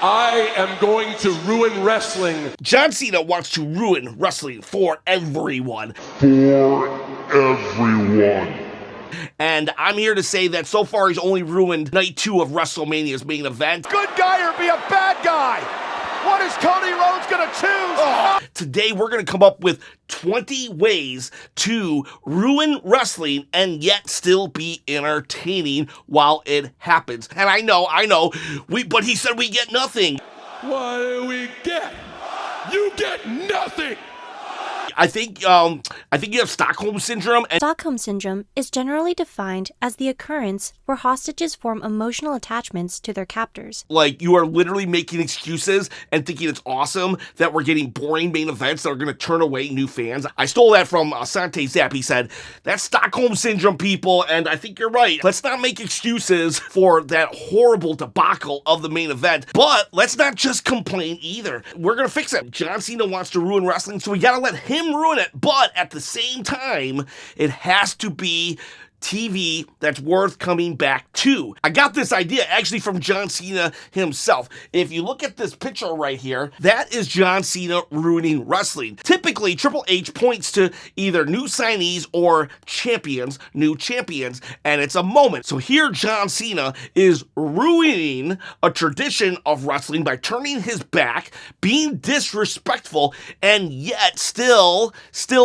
I am going to ruin wrestling. John Cena wants to ruin wrestling for everyone. For everyone. And I'm here to say that so far he's only ruined night 2 of WrestleMania's main event. Good guy or be a bad guy? What is Cody Rhodes gonna choose? Today we're gonna come up with 20 ways to ruin wrestling and yet still be entertaining while it happens. And I know, but he said we get nothing. What do we get? You get nothing! I think you have Stockholm Syndrome. And Stockholm Syndrome is generally defined as the occurrence where hostages form emotional attachments to their captors. Like, you are literally making excuses and thinking it's awesome that we're getting boring main events that are going to turn away new fans. I stole that from Sante Zap. He said, that's Stockholm Syndrome, people, and I think you're right. Let's not make excuses for that horrible debacle of the main event, but let's not just complain either. We're going to fix it. John Cena wants to ruin wrestling, so we got to let him ruin it, but at the same time, it has to be TV that's worth coming back to. I got this idea actually from John Cena himself. If you look at this picture right here, that is John Cena ruining wrestling. Typically, Triple H points to either new signees or champions, new champions, and it's a moment. So here John Cena is ruining a tradition of wrestling by turning his back, being disrespectful, and yet still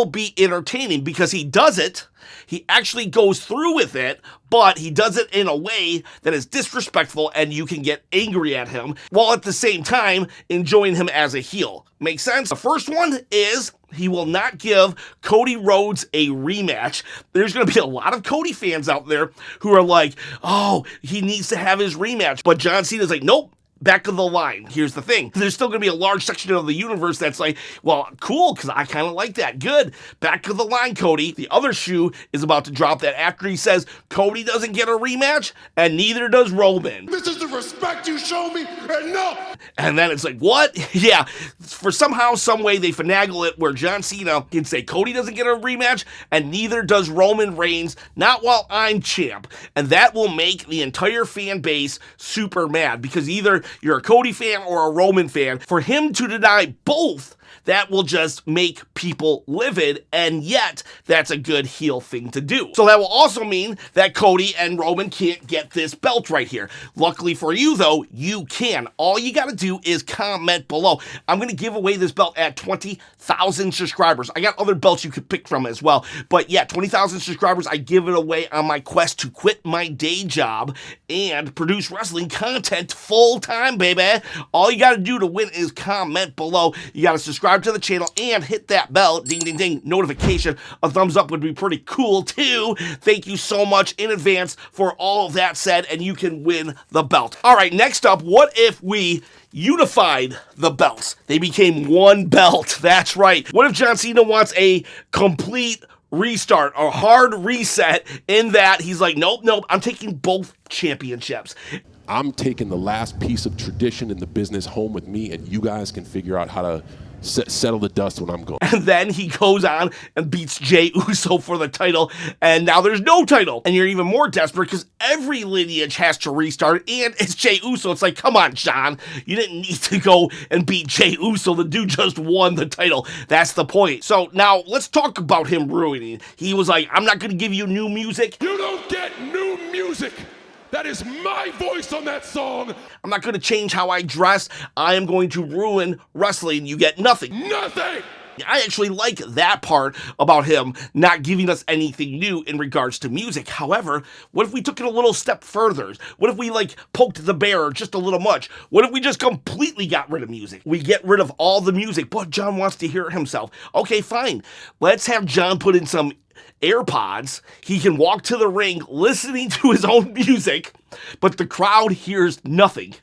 be entertaining because he does it. He actually goes through with it, but he does it in a way that is disrespectful and you can get angry at him, while at the same time enjoying him as a heel. Make sense? The first one is he will not give Cody Rhodes a rematch. There's going to be a lot of Cody fans out there who are like, oh, he needs to have his rematch. But John Cena's like, nope. Back of the line. Here's the thing. There's still going to be a large section of the universe that's like, well, cool, because I kind of like that. Good. Back of the line, Cody. The other shoe is about to drop that after he says Cody doesn't get a rematch, and neither does Roman. This is the respect you show me, and no! And then it's like, what? Yeah. For somehow, some way, they finagle it where John Cena can say Cody doesn't get a rematch, and neither does Roman Reigns, not while I'm champ. And that will make the entire fan base super mad, because either you're a Cody fan or a Roman fan. For him to deny both, that will just make people livid, and yet that's a good heel thing to do. So that will also mean that Cody and Roman can't get this belt right here. Luckily for you, though, you can. All you got to do is comment below. I'm going to give away this belt at 20,000 subscribers. I got other belts you could pick from as well. But yeah, 20,000 subscribers, I give it away on my quest to quit my day job and produce wrestling content full-time, baby. All you got to do to win is comment below. You got to subscribe to the channel and hit that bell, ding ding ding, notification. A thumbs up would be pretty cool too. Thank you so much in advance for all of that said, and you can win the belt. All right, next up, what if we unified the belts? They became one belt. That's right. What if John Cena wants a complete restart, a hard reset, in that he's like, nope, I'm taking both championships. I'm taking the last piece of tradition in the business home with me, and you guys can figure out how to settle the dust when I'm gone. And then he goes on and beats Jey Uso for the title, and now there's no title. And you're even more desperate because every lineage has to restart, and it's Jey Uso. It's like, come on, John. You didn't need to go and beat Jey Uso. The dude just won the title. That's the point. So now let's talk about him ruining. He was like, I'm not going to give you new music. You don't get new music. That is my voice on that song. I'm not going to change how I dress. I am going to ruin wrestling. You get nothing. Nothing! I actually like that part about him not giving us anything new in regards to music. However, what if we took it a little step further? What if we poked the bear just a little much? What if we just completely got rid of music? We get rid of all the music, but John wants to hear it himself. Okay, fine. Let's have John put in some AirPods. He can walk to the ring listening to his own music, but the crowd hears nothing.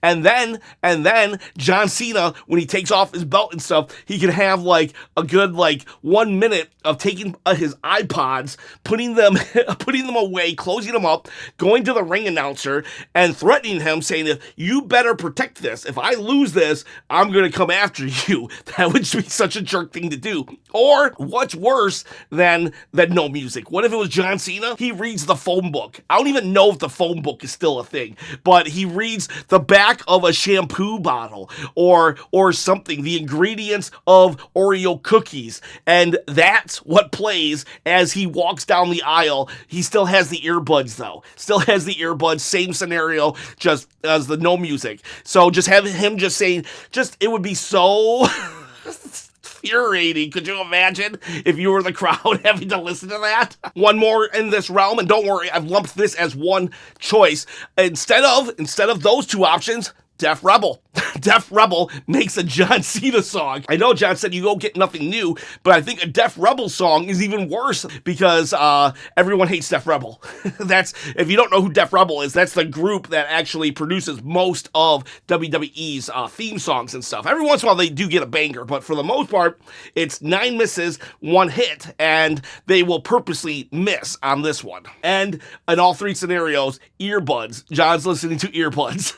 And then John Cena, when he takes off his belt and stuff, he can have a good 1 minute of taking his iPods, putting them away, closing them up, going to the ring announcer and threatening him, saying, if you better protect this, if I lose this, I'm going to come after you. That would be such a jerk thing to do. Or what's worse than no music? What if it was John Cena? He reads the phone book. I don't even know if the phone book milk is still a thing, but he reads the back of a shampoo bottle or something, the ingredients of Oreo cookies, and that's what plays as he walks down the aisle. He still has the earbuds though. Still has the earbuds, same scenario, just as the no music. So just having him just saying, it would be so infuriating. Could you imagine if you were the crowd having to listen to that? One more in this realm, and don't worry, I've lumped this as one choice. Instead of those two options, Def Rebel. Def Rebel makes a John Cena song. I know John said you go get nothing new, but I think a Def Rebel song is even worse because everyone hates Def Rebel. That's, if you don't know who Def Rebel is, that's the group that actually produces most of WWE's theme songs and stuff. Every once in a while they do get a banger, but for the most part, it's 9 misses, 1 hit, and they will purposely miss on this one. And in all 3 scenarios, earbuds. John's listening to earbuds.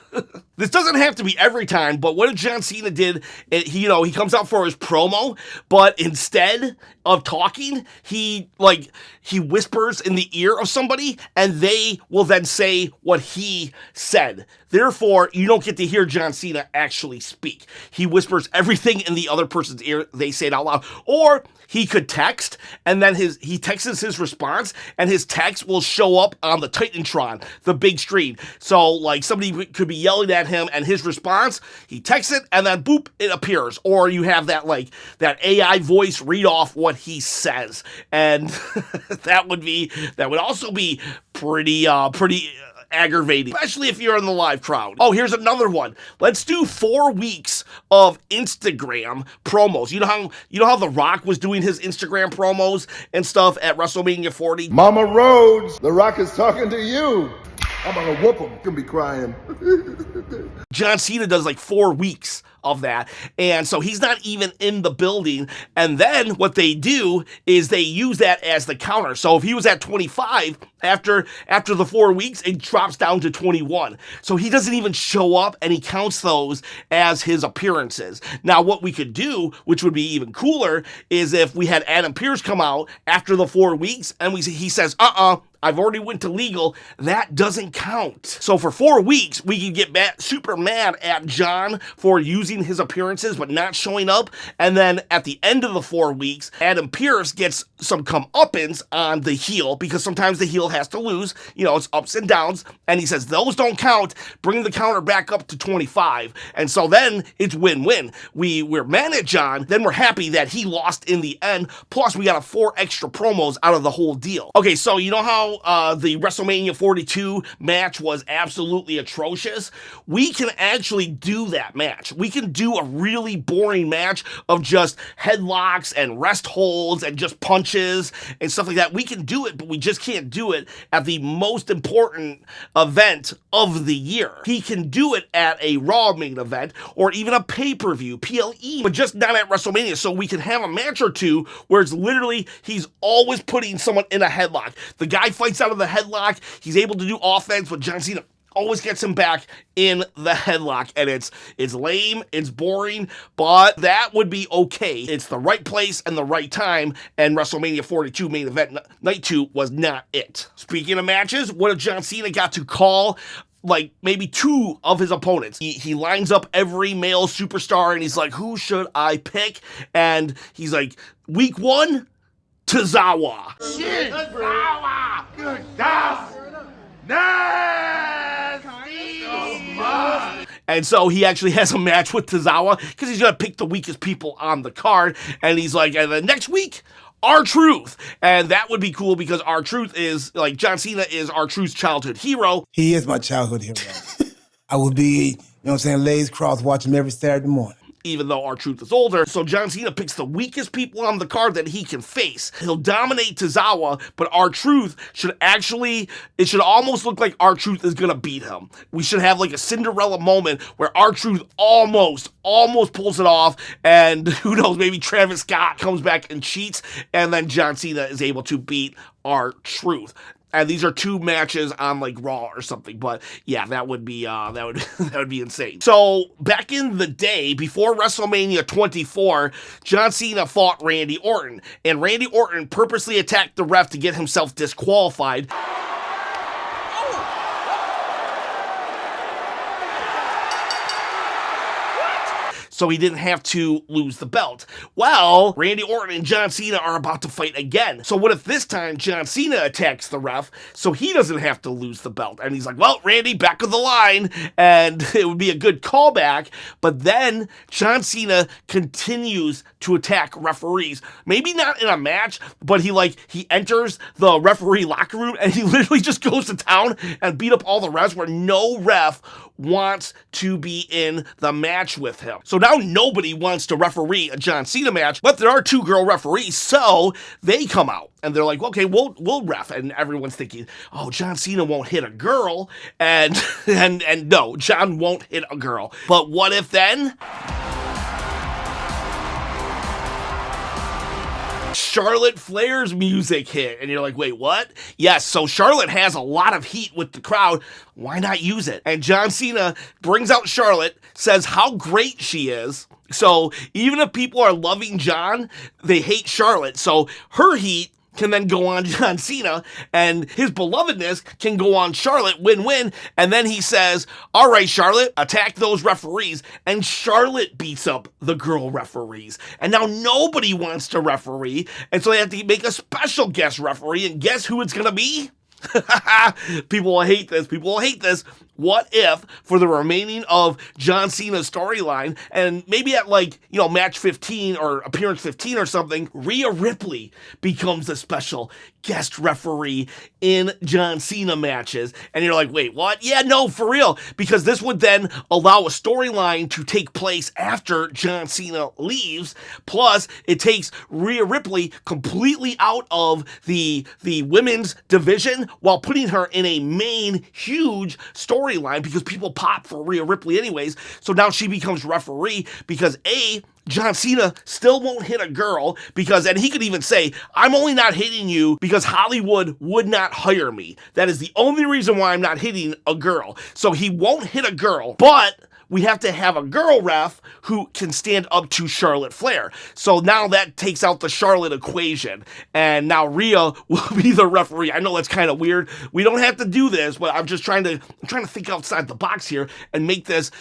This doesn't have to be every time, but what if John Cena did, he comes out for his promo, but instead of talking, he whispers in the ear of somebody, and they will then say what he said. Therefore, you don't get to hear John Cena actually speak. He whispers everything in the other person's ear, they say it out loud. Or he could text, and then he texts his response, and his text will show up on the Titantron, the big screen. So, like, somebody could be yelling at him, and his response, he texts it, and then boop, it appears. Or you have that AI voice read off what he says. And that would also be pretty aggravating, especially if you're in the live crowd. Oh, here's another one. Let's do 4 weeks of Instagram promos. You know how The Rock was doing his Instagram promos and stuff at WrestleMania 40? Mama Rhodes, The Rock is talking to you. I'm gonna whoop him. Gonna be crying. John Cena does like 4 weeks of that, and so he's not even in the building, and then what they do is they use that as the counter. So if he was at 25, after the 4 weeks, it drops down to 21. So he doesn't even show up, and he counts those as his appearances. Now, what we could do, which would be even cooler, is if we had Adam Pearce come out after the 4 weeks, and he says, I've already went to legal, that doesn't count. So for 4 weeks, we can get super mad at John for using his appearances but not showing up. And then at the end of the 4 weeks, Adam Pearce gets some comeuppance on the heel, because sometimes the heel has to lose. It's ups and downs. And he says, those don't count. Bring the counter back up to 25. And so then it's win-win. We're mad at John, then we're happy that he lost in the end. Plus, we got 4 extra promos out of the whole deal. Okay, so you know how the WrestleMania 42 match was absolutely atrocious? We can actually do that match. We can do a really boring match of just headlocks and rest holds and just punches and stuff like that. We can do it, but we just can't do it at the most important event of the year. He can do it at a Raw main event or even a pay-per-view, PLE, but just not at WrestleMania. So we can have a match or two where it's literally he's always putting someone in a headlock. The guy fights out of the headlock. He's able to do offense, but John Cena always gets him back in the headlock, and it's lame, it's boring, but that would be okay. It's the right place and the right time, and WrestleMania 42 main event night 2 was not it. Speaking of matches, what if John Cena got to call maybe 2 of his opponents? He lines up every male superstar, and he's like, who should I pick? And he's like, week 1, Tozawa. Tozawa! Good stuff! And so he actually has a match with Tozawa because he's going to pick the weakest people on the card. And he's like, and then next week, R-Truth. And that would be cool because R-Truth is, John Cena is R-Truth's childhood hero. He is my childhood hero. I would be, Lay's Cross, watch him every Saturday morning. Even though R-Truth is older. So John Cena picks the weakest people on the card that he can face. He'll dominate Tozawa, but R-Truth it should almost look like R-Truth is gonna beat him. We should have a Cinderella moment where R-Truth almost pulls it off, and who knows, maybe Travis Scott comes back and cheats, and then John Cena is able to beat R-Truth. And these are 2 matches on Raw or something, but yeah, that would be that would be insane. So back in the day, before WrestleMania 24, John Cena fought Randy Orton, and Randy Orton purposely attacked the ref to get himself disqualified. so he didn't have to lose the belt. Well, Randy Orton and John Cena are about to fight again. So what if this time John Cena attacks the ref so he doesn't have to lose the belt? And he's like, well, Randy, back of the line, and it would be a good callback. But then John Cena continues to attack referees. Maybe not in a match, but he enters the referee locker room and he literally just goes to town and beat up all the refs where no ref wants to be in the match with him. So now nobody wants to referee a John Cena match, but there are 2 girl referees, so they come out and they're like, okay, we'll ref. And everyone's thinking, oh, John Cena won't hit a girl, and no, John won't hit a girl. But what if then Charlotte Flair's music hit, and you're like, wait, what? Yes, so Charlotte has a lot of heat with the crowd. Why not use it? And John Cena brings out Charlotte, says how great she is. So even if people are loving John, they hate Charlotte. So her heat can then go on John Cena, and his belovedness can go on Charlotte, win-win. And then he says, all right, Charlotte, attack those referees. And Charlotte beats up the girl referees. And now nobody wants to referee, and so they have to make a special guest referee, and guess who it's gonna be? People will hate this. People will hate this. What if, for the remaining of John Cena's storyline, and maybe at match 15 or appearance 15 or something, Rhea Ripley becomes a special guest referee in John Cena matches. And you're like, wait, what? Yeah, no, for real. Because this would then allow a storyline to take place after John Cena leaves. Plus, it takes Rhea Ripley completely out of the women's division while putting her in a main, huge storyline because people pop for Rhea Ripley anyways. So now she becomes referee because John Cena still won't hit a girl and he could even say, I'm only not hitting you because Hollywood would not hire me. That is the only reason why I'm not hitting a girl. So he won't hit a girl, but we have to have a girl ref who can stand up to Charlotte Flair. So now that takes out the Charlotte equation, and now Rhea will be the referee. I know that's kind of weird. We don't have to do this, but I'm trying to think outside the box here and make this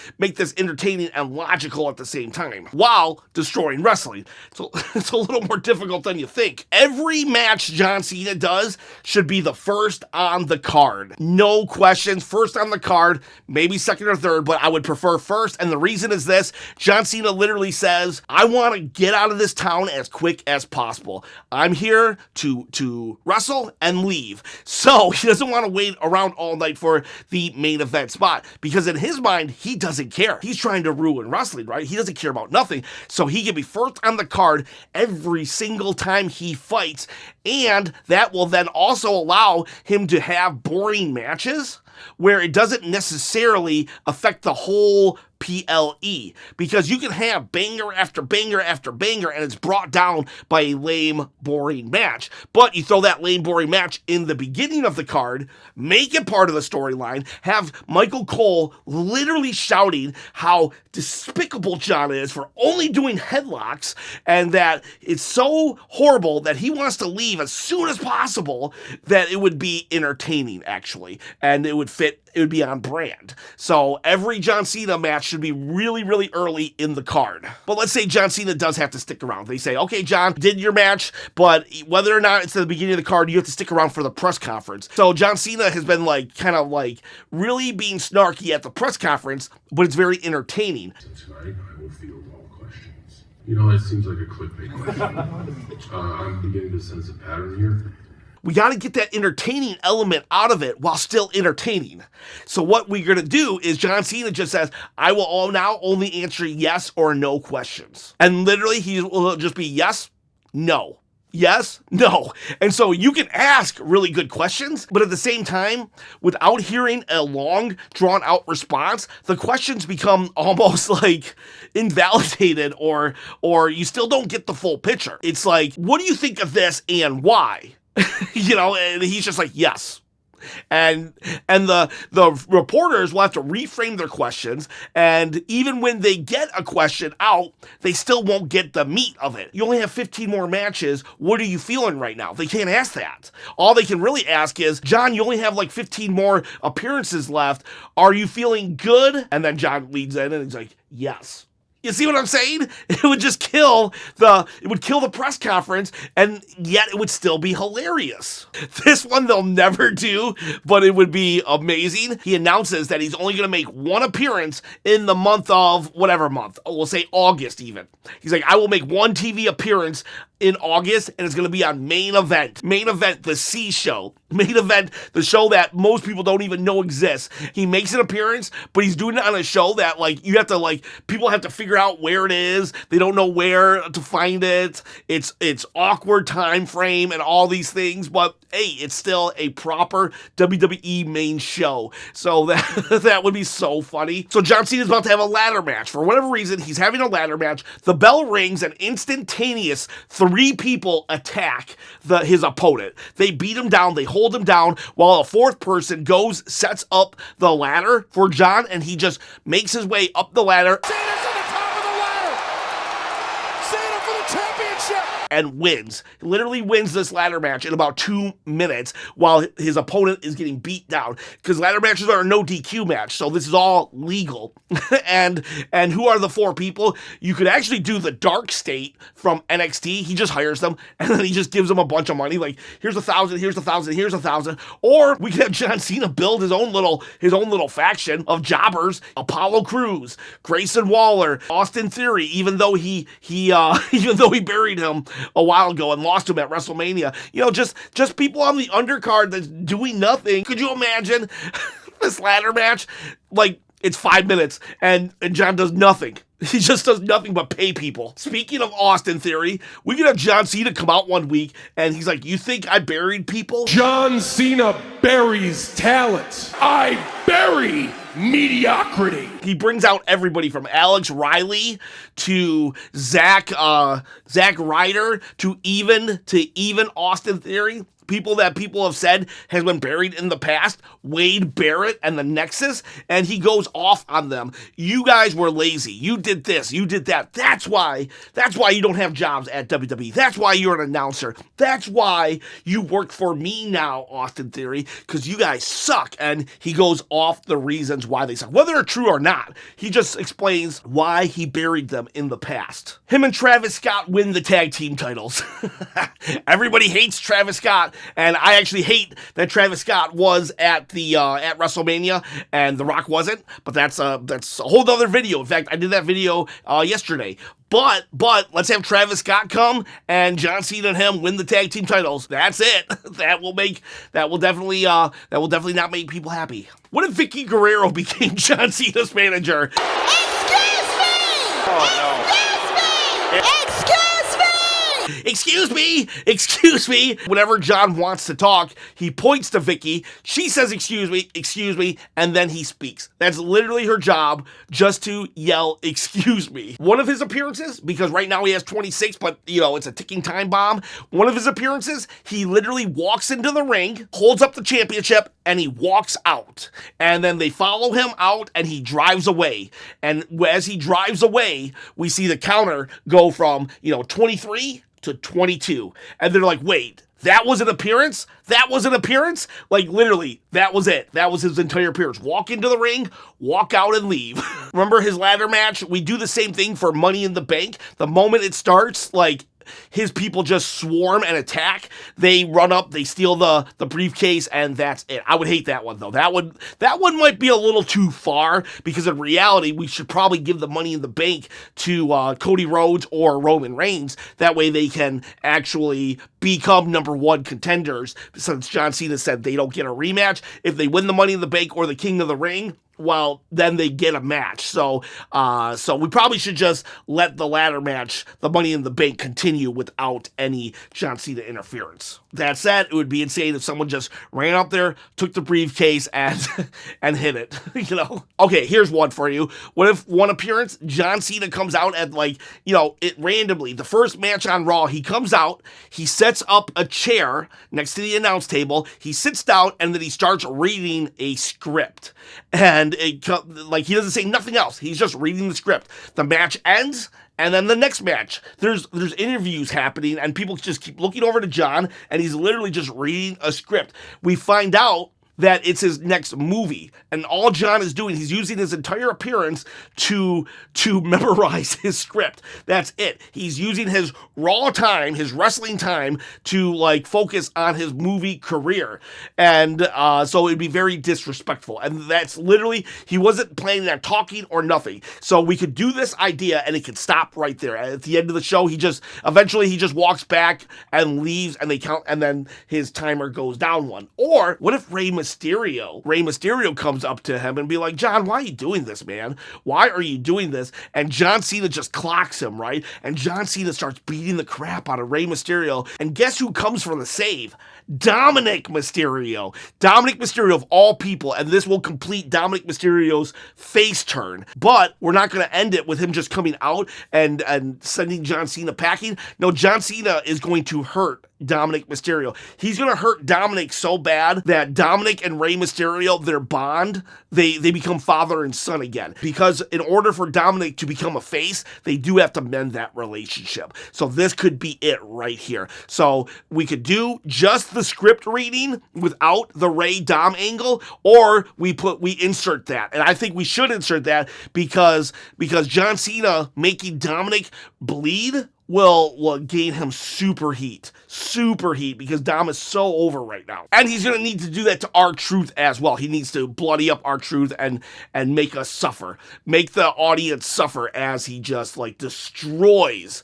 entertaining and logical at the same time while destroying wrestling. So it's a little more difficult than you think. Every match John Cena does should be the first on the card. No questions, first on the card, maybe second or third, but I would prefer first, and the reason is this. John Cena literally says, I want to get out of this town as quick as possible. I'm here to wrestle and leave. So he doesn't want to wait around all night for the main event spot, because in his mind, he doesn't care. He's trying to ruin wrestling, right? He doesn't care about nothing. So he can be first on the card every single time he fights, and that will then also allow him to have boring matches where it doesn't necessarily affect the whole PLE, because you can have banger after banger after banger and it's brought down by a lame, boring match. But you throw that lame, boring match in the beginning of the card, make it part of the storyline, have Michael Cole literally shouting how despicable John is for only doing headlocks, and that it's so horrible that he wants to leave as soon as possible, that it would be entertaining, actually, and it would fit. It would be on brand. So every John Cena match should be really, really early in the card. But let's say John Cena does have to stick around. They say, okay, John, did your match, but whether or not it's at the beginning of the card, you have to stick around for the press conference. So John Cena has been really being snarky at the press conference, but it's very entertaining. Tonight, I will field all questions. That seems like a clickbait question. I'm beginning to sense a pattern here. We got to get that entertaining element out of it while still entertaining. So what we're going to do is John Cena just says, I will now only answer yes or no questions. And literally he will just be yes, no. Yes, no. And so you can ask really good questions, but at the same time, without hearing a long, drawn-out response, the questions become almost like invalidated, or you still don't get the full picture. It's like, what do you think of this and why? And he's just like, yes. And the reporters will have to reframe their questions, and even when they get a question out, they still won't get the meat of it. You only have 15 more matches. What are you feeling right now? They can't ask that. All they can really ask is, John, you only have 15 more appearances left. Are you feeling good? And then John leads in and he's like, yes. You see what I'm saying? It would just kill the press conference, and yet it would still be hilarious. This one they'll never do, but it would be amazing. He announces that he's only going to make one appearance in the month of whatever month. We'll say August even. He's like, I will make one TV appearance in August, and it's going to be on Main Event. Main Event, the C show. Main Event, the show that most people don't even know exists. He makes an appearance, but he's doing it on a show that, like, you have to, like, people have to figure out where it is. They don't know where to find it. It's awkward time frame and all these things, but hey, it's still a proper WWE main show. So that would be so funny. So John Cena's about to have a ladder match. For whatever reason, he's having a ladder match. The bell rings, and instantaneous 3 people attack his opponent. They beat him down, they hold him down, while a 4th person sets up the ladder for John, and he just makes his way up the ladder. Cena's at the top of the ladder! Cena for the championship! And wins. Literally wins this ladder match in about 2 minutes while his opponent is getting beat down. Because ladder matches are a no DQ match, so this is all legal. and who are the 4 people? You could actually do the Dark State from NXT. He just hires them, and then he just gives them a bunch of money. Like, here's 1,000, here's 1,000, here's 1,000. Or we could have John Cena build his own little faction of jobbers. Apollo Crews, Grayson Waller, Austin Theory, even though he buried him a while ago and lost him at WrestleMania. You know, just people on the undercard that's doing nothing. Could you imagine this ladder match? Like, it's 5 minutes and John does nothing. He just does nothing but pay people. Speaking of Austin Theory, we could have John Cena come out one week and he's like, you think I buried people? John Cena buries talent. I bury mediocrity. He brings out everybody from Alex Riley to Zack Ryder to even Austin Theory. People that people have said has been buried in the past, Wade Barrett and the Nexus, and he goes off on them. You guys were lazy. You did this. You did that. That's why you don't have jobs at WWE. That's why you're an announcer. That's why you work for me now, Austin Theory, because you guys suck. And he goes off the reasons why they suck. Whether they're true or not, he just explains why he buried them in the past. Him and Travis Scott win the tag team titles. Everybody hates Travis Scott. And I actually hate that Travis Scott was at WrestleMania and The Rock wasn't, but that's a whole other video. In fact, I did that video yesterday. But let's have Travis Scott come and John Cena and him win the tag team titles. That's it. That will definitely not make people happy. What if Vickie Guerrero became John Cena's manager? Excuse me! Oh, no. Excuse me. Whenever John wants to talk, he points to Vickie. She says, excuse me, and then he speaks. That's literally her job, just to yell, excuse me. One of his appearances, because right now he has 26, but, it's a ticking time bomb. One of his appearances, he literally walks into the ring, holds up the championship, and he walks out. And then they follow him out, and he drives away. And as he drives away, we see the counter go from, 23 to 22. And they're like, wait, that was an appearance? That was an appearance? Like, literally, that was it. That was his entire appearance. Walk into the ring, walk out, and leave. Remember his ladder match? We do the same thing for Money in the Bank. The moment it starts, like, his people just swarm and attack. They run up, they steal the briefcase, and that's it. I would hate that one, though. That one might be a little too far, because in reality, we should probably give the Money in the Bank to Cody Rhodes or Roman Reigns. That way they can actually become number 1 contenders, since John Cena said they don't get a rematch. If they win the Money in the Bank or the King of the Ring, well, then they get a match. So we probably should just let the ladder match, the Money in the Bank, continue without any John Cena interference. That said, it would be insane if someone just ran up there, took the briefcase, and hit it. Okay, here's one for you. What if one appearance, John Cena comes out at it randomly. The first match on Raw, he comes out, he sets up a chair next to the announce table, he sits down, and then he starts reading a script. And he doesn't say nothing else. He's just reading the script. The match ends, and then the next match, there's interviews happening, and people just keep looking over to John, and he's literally just reading a script. We find out that it's his next movie. And all John is doing, he's using his entire appearance to memorize his script. That's it. He's using his raw time, his wrestling time, to like focus on his movie career. And so it'd be very disrespectful. And that's literally, he wasn't planning on talking or nothing. So we could do this idea and it could stop right there. At the end of the show, eventually he just walks back and leaves, and they count, and then his timer goes down one. Or what if Rey Mysterio comes up to him and be like, John, why are you doing this, man? Why are you doing this? And John Cena just clocks him, right? And John Cena starts beating the crap out of Rey Mysterio. And guess who comes for the save? Dominic Mysterio. Dominic Mysterio of all people, and this will complete Dominic Mysterio's face turn. But we're not going to end it with him just coming out and sending John Cena packing. No, John Cena is going to hurt Dominic Mysterio. He's going to hurt Dominic so bad that Dominic and Rey Mysterio, their bond, they become father and son again. Because in order for Dominic to become a face, they do have to mend that relationship. So this could be it right here. So we could do just the script reading without the Rey Dom angle, or we insert that. And I think we should insert that because John Cena making Dominic bleed will gain him super heat, because Dom is so over right now. And he's going to need to do that to R-Truth as well. He needs to bloody up R-Truth and make us suffer. Make the audience suffer as he just like destroys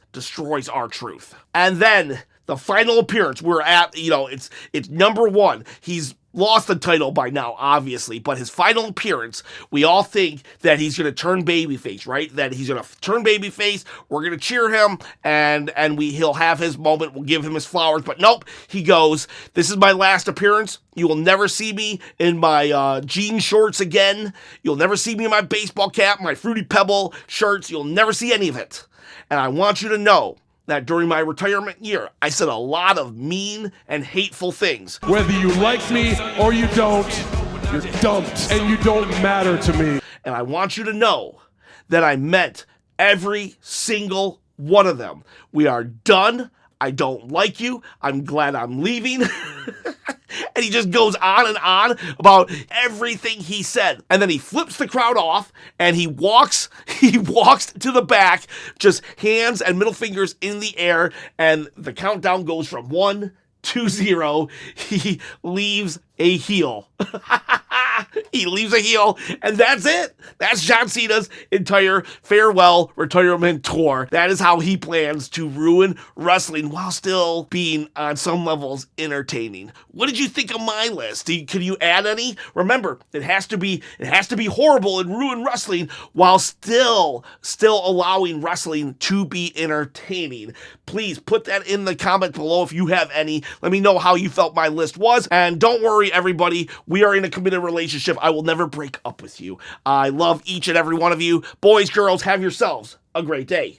R-Truth. And then the final appearance, we're at, it's number one. He's lost the title by now, obviously, but his final appearance, we all think that he's going to turn babyface, right? That he's going to turn babyface, we're going to cheer him, and he'll have his moment, we'll give him his flowers, but nope, he goes, this is my last appearance, you will never see me in my jean shorts again, you'll never see me in my baseball cap, my Fruity Pebble shirts, you'll never see any of it, and I want you to know that during my retirement year, I said a lot of mean and hateful things. Whether you like me or you don't, you're dumped and you don't matter to me. And I want you to know that I meant every single one of them. We are done. I don't like you. I'm glad I'm leaving. And he just goes on and on about everything he said. And then he flips the crowd off and he walks to the back, just hands and middle fingers in the air. And the countdown goes from 1 to 0. He leaves a heel. He leaves a heel, and that's it. That's John Cena's entire farewell retirement tour. That is how he plans to ruin wrestling while still being, on some levels, entertaining. What did you think of my list? Can you add any? Remember, it has to be horrible and ruin wrestling while still allowing wrestling to be entertaining. Please put that in the comment below if you have any. Let me know how you felt my list was, and don't worry, everybody, we are in a committed relationship. I will never break up with you. I love each and every one of you. Boys, girls, have yourselves a great day.